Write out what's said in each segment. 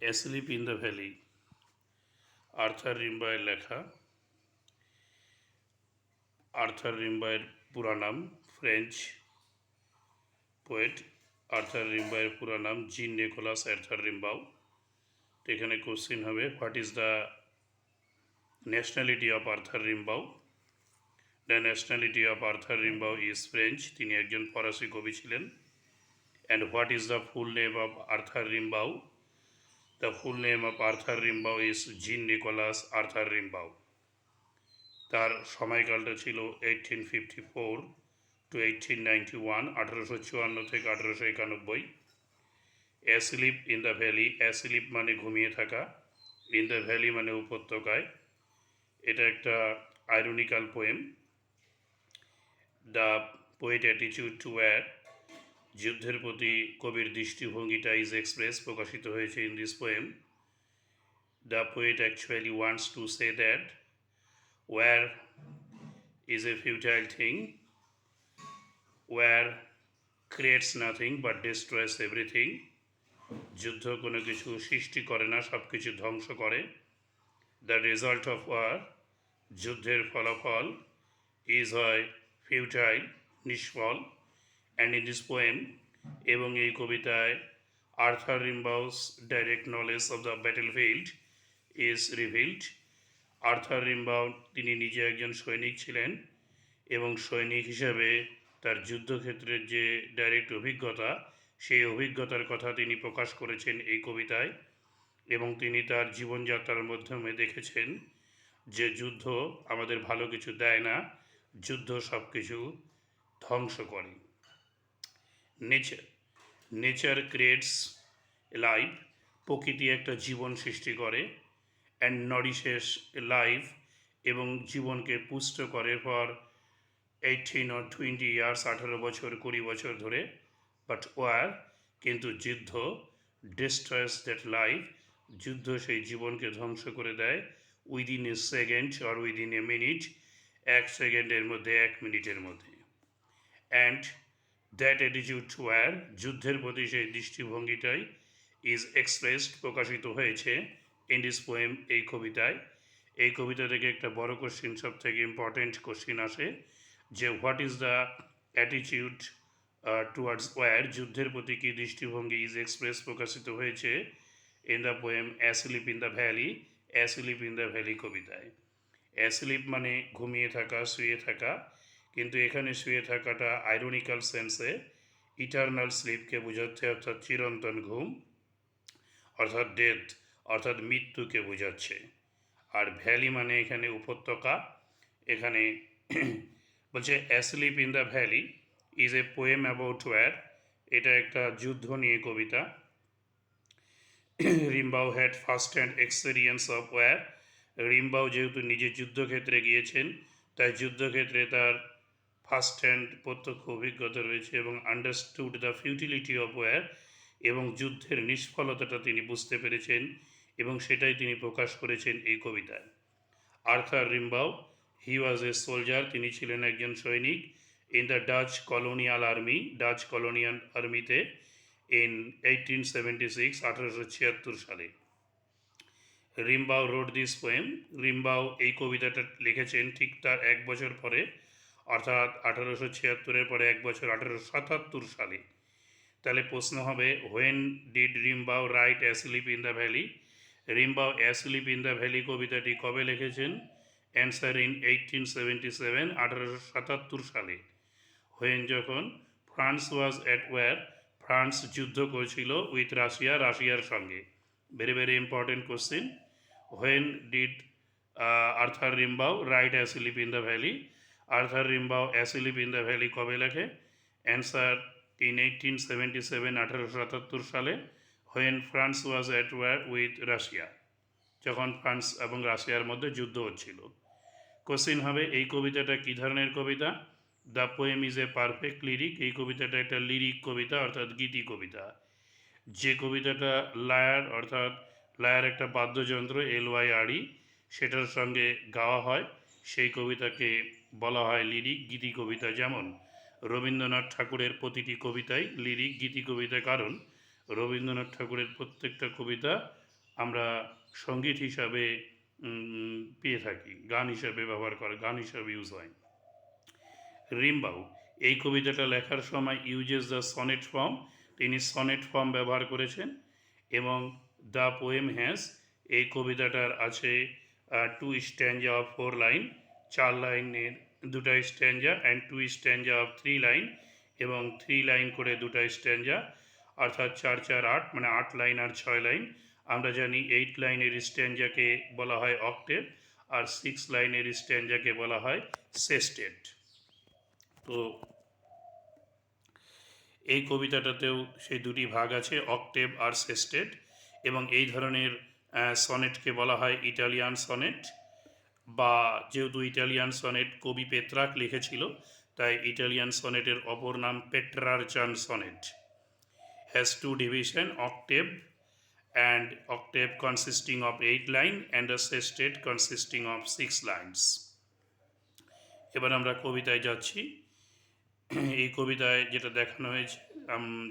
Asleep in the valley, Arthur Rimbaud লেখা। Arthur রিম্বায়ের পুরা নাম, ফ্রেঞ্চ পোয়েট আর্থার রিম্বায়ের পুরা নাম জিন নিকোলাস আর্থার রিম্বাউ। তো এখানে কোশ্চিন হবে, what is the nationality of Arthur Rimbaud? The nationality of Arthur Rimbaud is French, তিনি একজন ফরাসি কবি ছিলেন। And what is the full name of Arthur Rimbaud? The full name of Arthur Rimbaud is Jean Nicolas Arthur Rimbaud. তার সময়কালটা ছিল 1854 to 1891, 1854 থেকে 1891। Asleep in the valley, asleep মানে ঘুমিয়ে থাকা, ইন দ্য ভ্যালি মানে উপত্যকায়। এটা একটা ironical poem. The poet attitude to war, যুদ্ধের প্রতি কবির দৃষ্টিভঙ্গিটা ইজ এক্সপ্রেস, প্রকাশিত হয়েছে in this poem. The poet actually wants to say that war is a futile thing, where creates nothing but destroys everything. যুদ্ধ কোনো কিছু সৃষ্টি করে না, সব কিছু ধ্বংস করে। দ্য রেজাল্ট অফ ওয়ার, যুদ্ধের ফলাফল, ইজ হয় ফিউটাইল, নিষ্ফল। অ্যান্ড ইন দিস পোয়েম, এবং এই কবিতায় Arthur Rimbaud's direct knowledge of the battlefield is revealed. Arthur Rimbaud তিনি নিজে একজন সৈনিক ছিলেন এবং সৈনিক হিসাবে তার যুদ্ধক্ষেত্রের যে ডাইরেক্ট অভিজ্ঞতা, সেই অভিজ্ঞতার কথা তিনি প্রকাশ করেছেন এই কবিতায়। এবং তিনি তার জীবনযাত্রার মাধ্যমে দেখেছেন যে যুদ্ধ আমাদের ভালো কিছু দেয় না, যুদ্ধ সব কিছু ধ্বংস করে। নেচার, নেচার ক্রিয়েটস লাইফ, প্রকৃতি একটা জীবন সৃষ্টি করে। অ্যান্ড নরিশেস লাইফ, এবং জীবনকে পুষ্ট করে ফর 18 or 20 years, 18 বছর 20 বছর ধরে। বাট ওয়ার, কিন্তু যুদ্ধ, ডিস্ট্রয়েস দ্যাট লাইফ, যুদ্ধ সেই জীবনকে ধ্বংস করে দেয় within a second or within a minute, এক সেকেন্ডের মধ্যে, এক মিনিটের মধ্যে। And that attitude to war, যুদ্ধের প্রতি সেই দৃষ্টিভঙ্গিটাই ইজ এক্সপ্রেসড, প্রকাশিত হয়েছে ইন দিস পোয়েম, এই কবিতায়। এই কবিতা থেকে একটা বড় কোশ্চিন, সব থেকে ইম্পর্টেন্ট কোশ্চিন আসে যে what is the attitude towards war, যুদ্ধের প্রতি কী দৃষ্টিভঙ্গি ইজ এক্সপ্রেস, প্রকাশিত হয়েছে in the poem asleep in the valley, asleep in the valley কবিতায়। অ্যাসলিপ মানে ঘুমিয়ে থাকা, শুয়ে থাকা, কিন্তু এখানে শুয়ে থাকাটা আইরনিক্যাল সেন্সে ইটার্নাল স্লিপকে বোঝাচ্ছে, অর্থাৎ চিরন্তন ঘুম, অর্থাৎ ডেথ, অর্থাৎ মৃত্যুকে বোঝাচ্ছে। আর ভ্যালি মানে এখানে উপত্যকা। এখানে বলছে asleep in the valley is a poem about war, এটা একটা যুদ্ধ নিয়ে কবিতা। Rimbaud had first hand experience of war, Rimbaud যেহেতু নিজে যুদ্ধক্ষেত্রে গিয়েছেন, তাই যুদ্ধক্ষেত্রে তার ফার্স্ট হ্যান্ড প্রত্যক্ষ অভিজ্ঞতা রয়েছে, এবং understood the futility of war, এবং যুদ্ধের নিষ্ফলতাটা তিনি বুঝতে পেরেছেন, এবং সেটাই তিনি প্রকাশ করেছেন এই কবিতায়। Arthur রিম্বাউ, he was a soldier, তিনি ছিলেন একজন সৈনিক in the Dutch colonial army, Dutch colonial আর্মিতে ইন 1876, 1876 সালে। রিম্বাউ রোড দিস পোয়েম, রিম্বাউ এই কবিতাটা লিখেছেন ঠিক তার এক বছর পরে, অর্থাৎ 1876-এর পরে এক বছর, 1877 সালে। তাহলে প্রশ্ন হবে, when did Rimbaud write asleep in the valley? Rimbaud asleep in the valley কবিতাটি কবে লিখেছেন? অ্যান্সার ইন 1877, 1877 সালে। হোয়েন, যখন France was at war, France যুদ্ধ করেছিল উইথ রাশিয়া, রাশিয়ার সঙ্গে। Very very important question. When did Arthur Rimbaud write asleep in the valley? Arthur Rimbaud asleep in the valley কবে লেখে? অ্যান্সার ইন 1877, 1877 সালে। When France was at war with Russia, যখন France এবং রাশিয়ার মধ্যে যুদ্ধ হচ্ছিল। কোশ্চিন হবে, এই কবিতাটা কী ধরনের কবিতা? The poem is a perfect lyric, এই কবিতাটা একটা লিরিক কবিতা, অর্থাৎ গীতি কবিতা। যে কবিতাটা লায়ার, অর্থাৎ লায়ার একটা বাদ্যযন্ত্র, LYRE, সেটার সঙ্গে গাওয়া হয়, সেই কবিতাকে বলা হয় লিরিক, গীতি কবিতা। যেমন রবীন্দ্রনাথ ঠাকুরের প্রতিটি কবিতাই লিরিক, গীতি কবিতা, কারণ রবীন্দ্রনাথ ঠাকুরের প্রত্যেকটা কবিতা আমরা সঙ্গীত হিসাবে পেয়ে থাকি, গান হিসাবে ব্যবহার করে, গান হিসাবে ইউজ হয়। রিম্বাউ এই কবিতাটা লেখার সময় ইউজেস দ্য সনেট ফর্ম, তিনি সনেট ফর্ম ব্যবহার করেছেন। এবং দ্য পোয়েম হ্যাজ, এই কবিতাটার আছে 2 স্ট্যান্জা অফ 4 লাইন, 4 লাইনের 2টা স্ট্যান্জা, অ্যান্ড 2 স্ট্যান্জা অফ 3 লাইন, এবং 3 লাইন করে 2টা স্ট্যান্জা, অর্থাৎ 4 4 8, মানে 8 লাইন আর 6 লাইন। আমরা জানি 8 লাইনের স্ট্যান্জাকে বলা হয় অক্টেভ, আর 6 লাইনের স্ট্যান্জাকে বলা হয় সেস্টেট। তো এই কবিতাটাতেও সেই দুটি ভাগ আছে, অক্টেভ আর সেস্টেট। এবং এই ধরনের সনেটকে বলা হয় ইটালিয়ান সনেট, বা যেহেতু ইটালিয়ান সনেট কবি পেত্রাক লিখেছিল, তাই ইটালিয়ান সনেটের অপর নাম Petrarchan sonnet. Has 2 division, octave and octave consisting of 8 line and a sestet consisting of 6 lines. এবার আমরা কবিতায় যাচ্ছি। এই কবিতায় যেটা দেখানো হয়েছে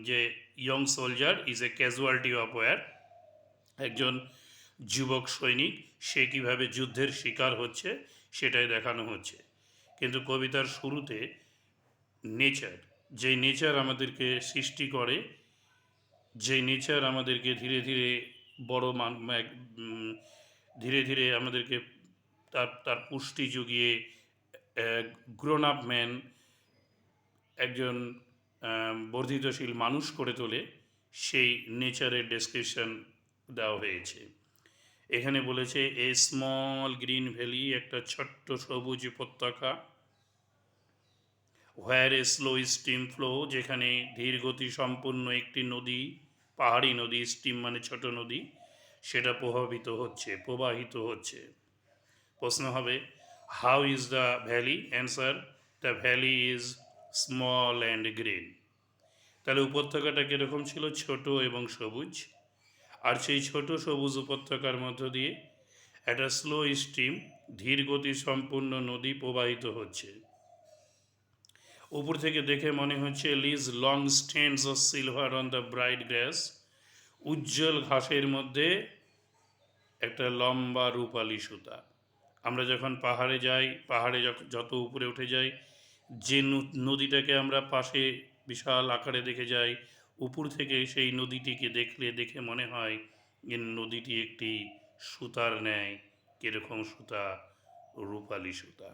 যে young soldier is a casualty of war, একজন যুবক সৈনিক সে কীভাবে যুদ্ধের শিকার হচ্ছে সেটাই দেখানো হচ্ছে। কিন্তু কবিতার শুরুতে নেচার, যে নেচার আমাদেরকে সৃষ্টি করে, যে নেচার আমাদেরকে ধীরে ধীরে বড় ধীরে ধীরে আমাদেরকে তার পুষ্টি জুগিয়ে গ্রোন আপ ম্যান, একজন বর্ধিতশীল মানুষ করে তোলে, সেই নেচারের ডেসক্রিপশন দেওয়া হয়েছে। এখানে বলেছে এ স্মল গ্রিন ভ্যালি, একটা ছোট্ট সবুজ উপত্যকা, হোয়ার এ স্লো স্টিম ফ্লো, যেখানে ধীর গতি সম্পূর্ণ একটি নদী, পাহাড়ি নদী, স্টিম মানে ছোট নদী, সেটা প্রবাহিত হচ্ছে। প্রশ্ন হবে how is the valley? Answer, the valley is small and green. তাহলে উপত্যকাটা কীরকম ছিল? ছোট এবং সবুজ। আর সেই ছোট সবুজ উপত্যকার মধ্য দিয়ে একটা স্লো স্ট্রিম, ধীর গতি সম্পূর্ণ নদী প্রবাহিত হচ্ছে। উপর থেকে দেখে মনে হচ্ছে lies long stands of silver on the bright grass, উজ্জ্বল ঘাসের মধ্যে একটা লম্বা রূপালী সুতা। আমরা যখন পাহাড়ে যাই, পাহাড়ে যত উপরে উঠে যাই, যে নদীটাকে আমরা পাশে বিশাল আকারে দেখে যাই, উপর থেকে সেই নদীটিকে দেখে মনে হয় যে নদীটি একটি সুতার ন্যায়। কীরকম সুতা? রূপালী সুতা।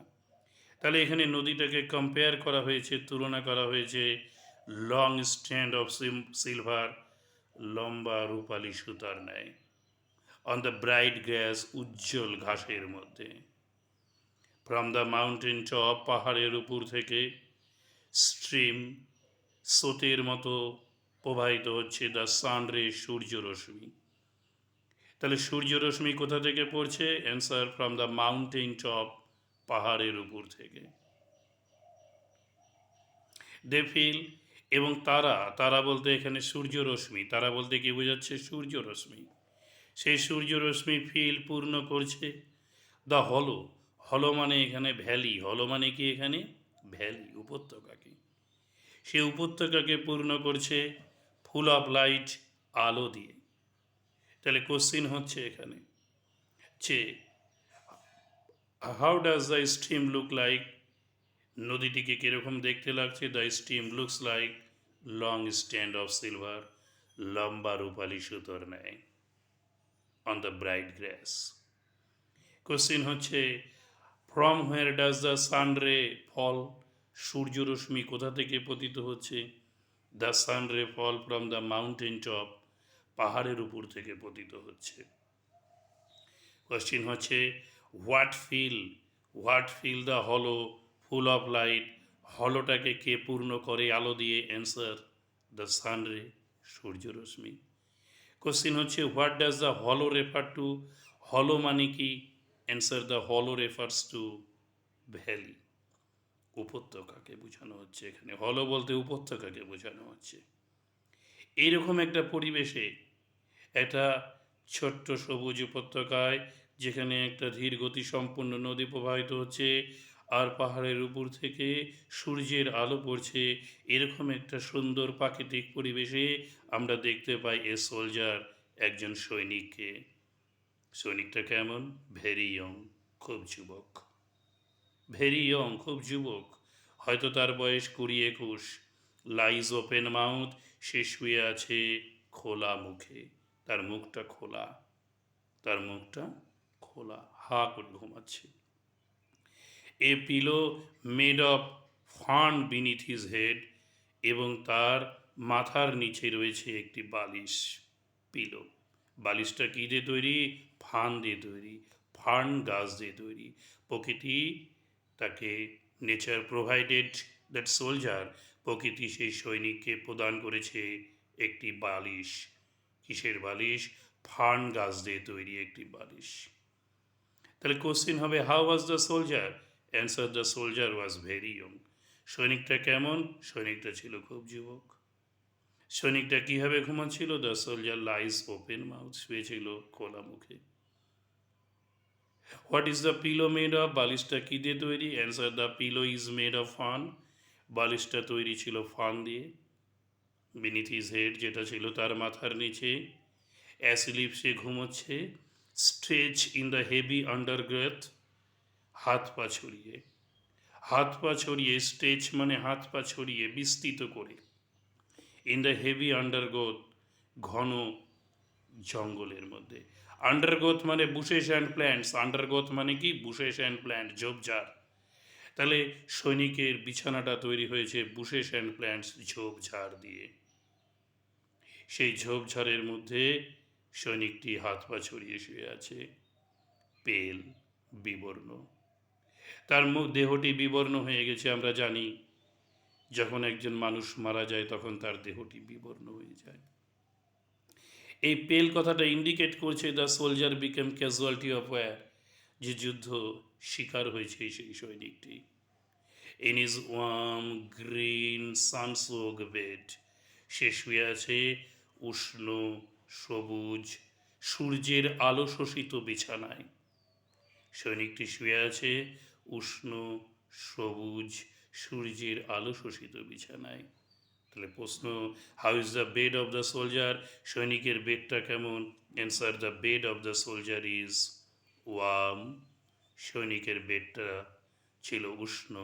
তাহলে এখানে নদীটাকে কম্পেয়ার করা হয়েছে, তুলনা করা হয়েছে লং স্ট্যান্ড অফ সিলভার, লম্বা রূপালী সুতার ন্যায়, অন দ্য ব্রাইট গ্রাস, উজ্জ্বল ঘাসের মধ্যে। ফ্রম দ্য মাউন্টেন টপ, পাহাড়ের উপর থেকে, স্ট্রিম, স্রোতের মতো প্রবাহিত হচ্ছে দ্য সান রে, সূর্যরশ্মি। তাহলে সূর্যরশ্মি কোথা থেকে পড়ছে? Answer, from the mountain top, পাহাড়ের উপর থেকে। দে ফিল, এবং তারা বলতে এখানে সূর্যরশ্মি, তারা বলতে কি বোঝাচ্ছে? সূর্যরশ্মি। সেই সূর্যরশ্মি ফিল, পূর্ণ করছে দ্য হলো, হলো মানে এখানে ভ্যালি, হলো মানে কি? এখানে ভ্যালি, উপত্যকাকে। সে উপত্যকাকে পূর্ণ করছে ফুল অফ লাইট, আলো দিয়ে। তাহলে কোশ্চিন হচ্ছে এখানে যে how does the stream look like, নদীটিকে কীরকম দেখতে লাগছে? The stream looks like long stand of silver, লম্বা রূপালী সুতোর ন্যায়, on the bright grass. Question হচ্ছে from where does the sun ray fall, সূর্যরশ্মি কোথা থেকে পতিত হচ্ছে? The sun ray fall from the mountain top, পাহাড়ের উপর থেকে পতিত হচ্ছে। কোশ্চিন হচ্ছে হোয়াট ফিল দ্য হলো ফুল অফ লাইট, হলোটাকে কে পূর্ণ করে আলো দিয়ে? অ্যান্সার, দ্য সান রে, সূর্যরশ্মি। কোশ্চিন হচ্ছে হোয়াট ডাজ দ্য হলো রেফার টু, হলো মানে কি? অ্যান্সার, দ্য হলো রেফার্স টু ভ্যালি, উপত্যকাকে বোঝানো হচ্ছে এখানে। হলো বলতে উপত্যকাকে বোঝানো হচ্ছে। এইরকম একটা পরিবেশে, একটা ছোট্ট সবুজ উপত্যকায়, যেখানে একটা ধীর গতি সম্পন্ন নদী প্রবাহিত হচ্ছে, আর পাহাড়ের উপর থেকে সূর্যের আলো পড়ছে, এরকম একটা সুন্দর প্রাকৃতিক পরিবেশে আমরা দেখতে পাই এ সোলজার, একজন সৈনিককে। সৈনিকটা কেমন? ভেরি ইয়ং, খুব যুবক। ভেরি ইয়ং, খুব যুবক, হয়তো তার বয়স 20-21। লাইজ ওপেন মাউথ, সে শুয়ে আছে খোলা মুখে, তার মুখটা খোলা, তার মুখটা খোলা, হা করে ঘুমাচ্ছে। A pillow made of fern beneath his head, এবং তার মাথার নিচে রয়েছে একটি বালিশ। পিলো, বালিশটা কী দিয়ে তৈরি? ফান দিয়ে তৈরি, ফার্ন গাছ দিয়ে তৈরি। প্রকৃতি তাকে, নেচার প্রোভাইডেড দ্যাট সোলজার, প্রকৃতি সেই সৈনিককে প্রদান করেছে একটি বালিশ। কিসের বালিশ? ফার্ন গাছ দিয়ে তৈরি একটি বালিশ। তাহলে কোশ্চেন হবে, how was the soldier? Answer, the soldier was very young. সৈনিকটা কেমন? সৈনিকটা ছিল খুব যুবক। সৈনিকটা কীভাবে ঘুমাচ্ছিল? The soldier lies open mouth, শুয়েছিল খোলা মুখে। What is the pillow made of? বালিশটা কী দিয়ে তৈরি? Answer, the pillow is made of fern, বালিশটা তৈরি ছিল ফান দিয়ে। বিনিথ হিজ হেড, যেটা ছিল তার মাথার নিচে। অ্যাসলিপ, সে ঘুমোচ্ছে। স্ট্রেচ ইন দ্য হেভি আন্ডারগ্রোথ, হাত পা ছড়িয়ে, হাত পা ছড়িয়ে, স্ট্রেচ মানে হাত পা ছড়িয়ে, বিস্তৃত করে। ইন দ্য হেভি আন্ডারগ্রোথ, ঘন জঙ্গলের মধ্যে। আন্ডারগ্রোথ মানে বুশেস অ্যান্ড প্ল্যান্টস, আন্ডারগ্রোথ মানে কি? বুশেস অ্যান্ড প্ল্যান্ট, ঝোপঝাড়। তাহলে সৈনিকের বিছানাটা তৈরি হয়েছে বুশেস অ্যান্ড প্ল্যান্টস, ঝোপঝাড় দিয়ে। সেই ঝোপঝাড়ের মধ্যে সৈনিকটি হাত পা ছড়িয়ে শুয়ে আছে, পেল, বিবর্ণ। তার দেহটি বিবর্ণ হয়ে গেছে। আমরা জানি যখন একজন মানুষ মারা যায় তখন তার দেহটি বিবর্ণ হয়ে যায়। এই পেল কথাটা ইন্ডিকেট করছে the soldier became casualty of war, যে যুদ্ধ শিকার হয়েছে সেই সৈনিকটি। In is warm green sun soak bed, সে শুয়ে আছে উষ্ণ সবুজ সূর্যের আলো শোষিত বিছানায়। সৈনিকটি শুয়ে আছে উষ্ণ সবুজ সূর্যের আলো শোষিত বিছানায়। তাহলে প্রশ্ন, how is the bed of the soldier? সৈনিকের বেডটা কেমন? Answer, the bed of the soldier is warm, সৈনিকের বেডটা ছিল উষ্ণ,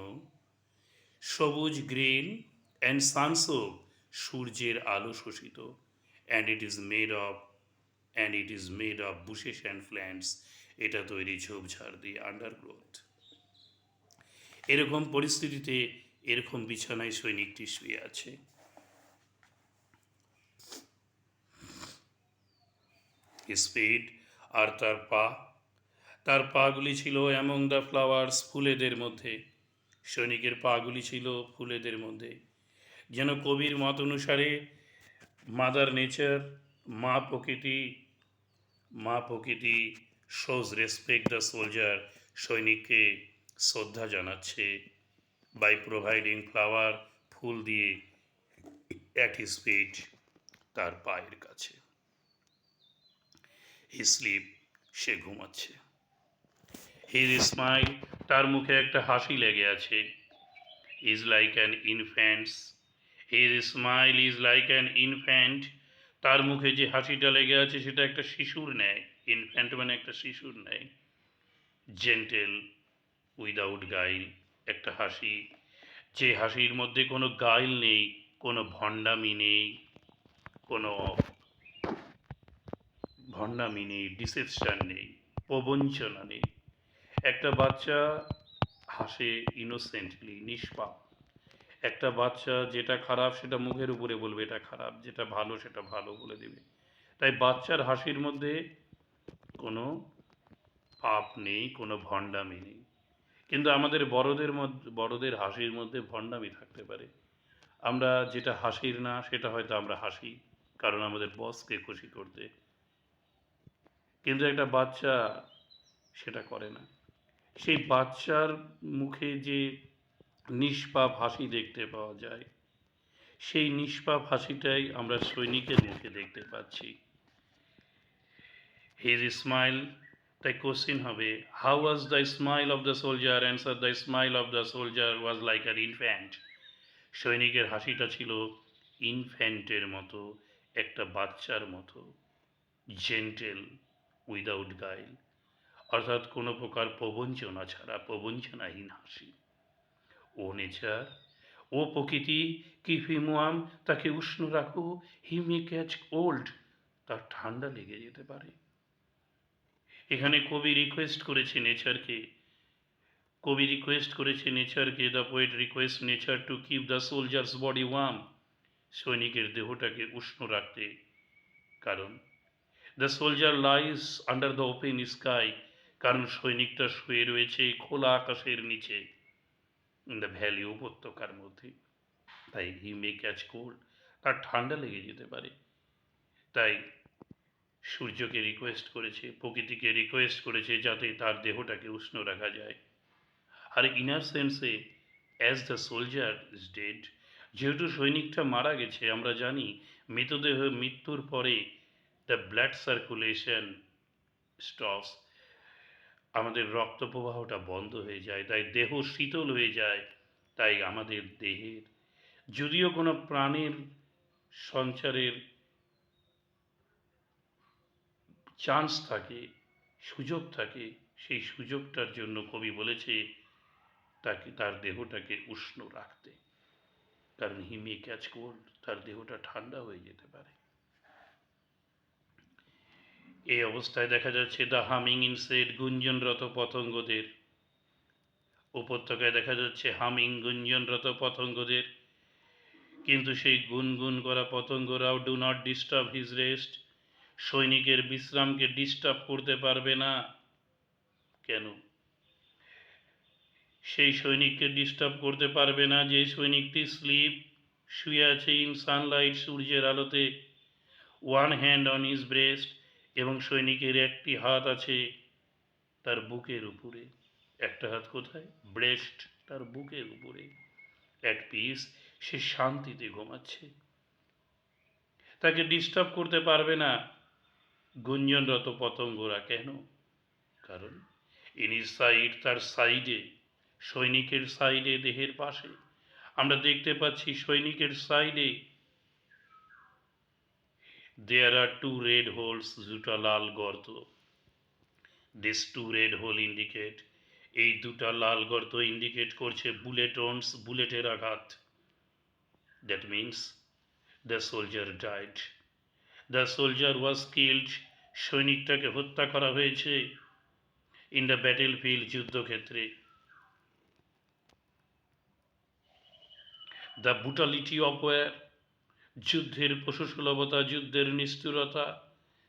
সবুজ গ্রিন, অ্যান্ড সানসোক, সূর্যের আলো শোষিত, and it is made of, and it is made of bushes and plants, এটা তৈরি ঝোপঝাড় দিয়ে, আন্ডারগ্রোথ। এরকম পরিস্থিতিতে এরকম বিছানায় সৈনিকটি শুয়ে আছে। স্পিড, আর তার পা, তার পাগুলি ছিল অ্যামং দ্য ফ্লাওয়ার্স, ফুলেদের মধ্যে। সৈনিকের পাগুলি ছিল ফুলেদের মধ্যে। যেন কবির মত অনুসারে মাদার নেচার, মা প্রকৃতি, মা প্রকৃতি শোজ রেসপেক্ট দ্য সোলজার, সৈনিককে শ্রদ্ধা জানাচ্ছে বাই প্রোভাইডিং ফ্লাওয়ার, ফুল দিয়ে, অ্যাট হিজ ফিট, তার পায়ের কাছে। হি স্লিপ, সে ঘুমাচ্ছে। হিজ স্মাইল, তার মুখে একটা হাসি লেগে আছে। Is like an infants, his smile is like an infant, তার মুখে যে হাসিটা লেগে আছে সেটা একটা শিশুর ন্যায়। ইনফ্যান্ট মানে একটা শিশুর ন্যায়। জেন্টেল উইদাউট গাইল, একটা হাসি যে হাসির মধ্যে কোনো গাইল নেই, কোনো ভণ্ডামি নেই, কোনো ভণ্ডামি নেই, ডিসেপশন নেই, প্রবঞ্চনা নেই। একটা বাচ্চা হাসে ইনোসেন্টলি, নিষ্পাপ। একটা বাচ্চা যেটা খারাপ সেটা মুখের উপরে বলবে এটা খারাপ, যেটা ভালো সেটা ভালো বলে দেবে। তাই বাচ্চার হাসির মধ্যে কোনো পাপ নেই, কোনো ভণ্ডামি নেই। কিন্তু আমাদের বড়দের হাসির মধ্যে ভণ্ডামি থাকতে পারে। আমরা যেটা হাসির না সেটা হয়তো আমরা হাসি, কারণ আমাদের বসকে খুশি করতে। কিন্তু একটা বাচ্চা সেটা করে না। সেই বাচ্চার মুখে যে নিষ্পাপ হাসি দেখতে পাওয়া যায়, সেই নিষ্পাপ হাসিটাই আমরা সৈনিকের মুখে দেখতে পাচ্ছি। হিজ স্মাইল, তাই কোশ্চিন হবে, how was the smile of the soldier? Answer, the smile of the soldier was like an infant, সৈনিকের হাসিটা ছিল ইনফ্যান্টের মতো, একটা বাচ্চার মতো। জেন্টেল, উইদাউট গাইল, অর্থাৎ কোনো প্রকার প্রবঞ্চনা ছাড়া, প্রবঞ্চনাহীন হাসি। ও নেচার, ও প্রকৃতি, কিপ হিম ওয়ার্ম, তাকে উষ্ণ রাখো, হি মে ক্যাচ কোল্ড, তার ঠান্ডা লেগে যেতে পারে। এখানে কবি রিকোয়েস্ট করেছে নেচারকে, the poet request nature to keep the soldier's body warm, সৈনিকের দেহটাকে উষ্ণ রাখতে। কারণ the soldier lies under the open sky, কারণ সৈনিকটা শুয়ে রয়েছে খোলা আকাশের নিচে, ইন দ্য ভ্যালি, উপত্যকার মধ্যে। তাই হি মে ক্যাচ কোল্ড, তার ঠান্ডা লেগে যেতে পারে। তাই সূর্যকে রিকোয়েস্ট করেছে, প্রকৃতিকে রিকোয়েস্ট করেছে যাতে তার দেহটাকে উষ্ণ রাখা যায়। আর inner sense, as the soldier is dead, যেহেতু সৈনিকটা মারা গেছে, আমরা জানি মৃত্যুর পরে দ্য ব্লাড সার্কুলেশন স্টপস, আমাদের রক্ত প্রবাহটা বন্ধ হয়ে যায়, তাই দেহ শীতল হয়ে যায়। তাই আমাদের দেহের যদিও কোনো প্রাণের সঞ্চারের চান্স থাকে, সুযোগ থাকে, সেই সুযোগটার জন্য কবি বলেছে তার দেহটাকে উষ্ণ রাখতে। কারণ হি মে ক্যাচ কোল্ড, তার দেহটা ঠান্ডা হয়ে যেতে পারে। এই অবস্থায় দেখা যাচ্ছে দ্য হামিং ইনসেক্ট, গুঞ্জনরত পতঙ্গদের, উপত্যকায় দেখা যাচ্ছে হামিং, গুঞ্জনরত পতঙ্গদের, কিন্তু সেই গুনগুন করা পতঙ্গরাও do not disturb his rest, সৈনিকের বিশ্রামকে ডিস্টার্ব করতে পারবে না। কেন? সেই সৈনিককে ডিস্টার্ব করতে পারবে না যে সৈনিকটি শুয়ে আছে ইন সানলাইট, সূর্যের আলোতে, one hand on his breast, এবং সৈনিকের একটি হাত আছে তার বুকের উপরে। একটা হাত কোথায়? ব্রেস্ট, তার বুকের উপরে। অ্যাট পিস, সে শান্তিতে ঘুমাচ্ছে, তাকে ডিস্টার্ব করতে পারবে না গুঞ্জনরত পতঙ্গরা। কেন? কারণ ইনি সাইড, তার সাইডে, সৈনিকের সাইডে, দেহের পাশে আমরা দেখতে পাচ্ছি সৈনিকের সাইডে there are two red holes, দুটা লাল গর্ত। This two red hole indicate, এই দুটা লাল গর্ত ইন্ডিকেট করছে বুলেটের আঘাত। That means the soldier died, the soldier was killed, সৈনিকটাকে হত্যা করা হয়েছে ইন দ্য ব্যাটেল ফিল্ড, যুদ্ধক্ষেত্রে। দ্য ব্রুটালিটি অফ ওয়ার, যুদ্ধের পশুসুলভতা, যুদ্ধের নিষ্ঠুরতা,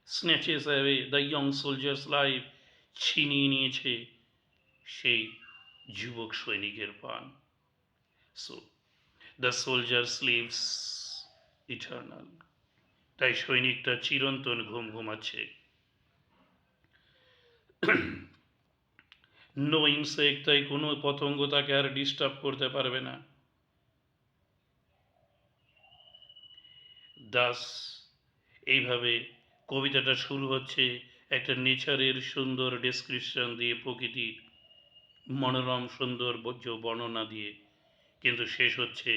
snatches away the young soldier's life, ছিনিয়ে নিয়েছে সেই যুবক সৈনিকের প্রাণ। So the soldier sleeps eternal, তাই সৈনিকটা চিরন্তন ঘুম ঘুমাচ্ছে। নো ইনসেক্ট, তাই কোনো পতঙ্গ তাকে আর ডিস্টার্ব করতে পারবে না। দাস, এইভাবে কবিতাটা শুরু হচ্ছে একটা নেচারের সুন্দর ডেসক্রিপশন দিয়ে, প্রকৃতির মনোরম সৌন্দর্য বর্ণনা দিয়ে, কিন্তু শেষ হচ্ছে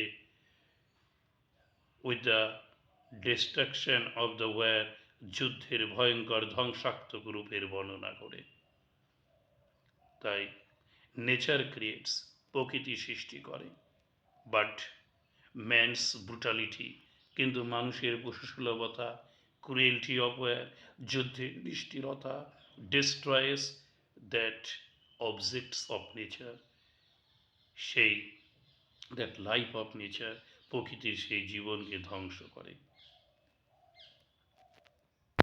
with the destruction of the war, যুদ্ধের ভয়ঙ্কর ধ্বংসাত্মক রূপের বর্ণনা করে। তাই নেচার ক্রিয়েটস, প্রকৃতি সৃষ্টি করে, বাট ম্যানস ব্রুটালিটি, কিন্তু মানুষের পশুসুলভতা, ক্রুয়েলটি অফ ওয়ার, যুদ্ধের নিষ্ঠুরতা, destroys that objects of nature, সেই দ্যাট লাইফ অফ নেচার, প্রকৃতির সেই জীবনকে ধ্বংস করে।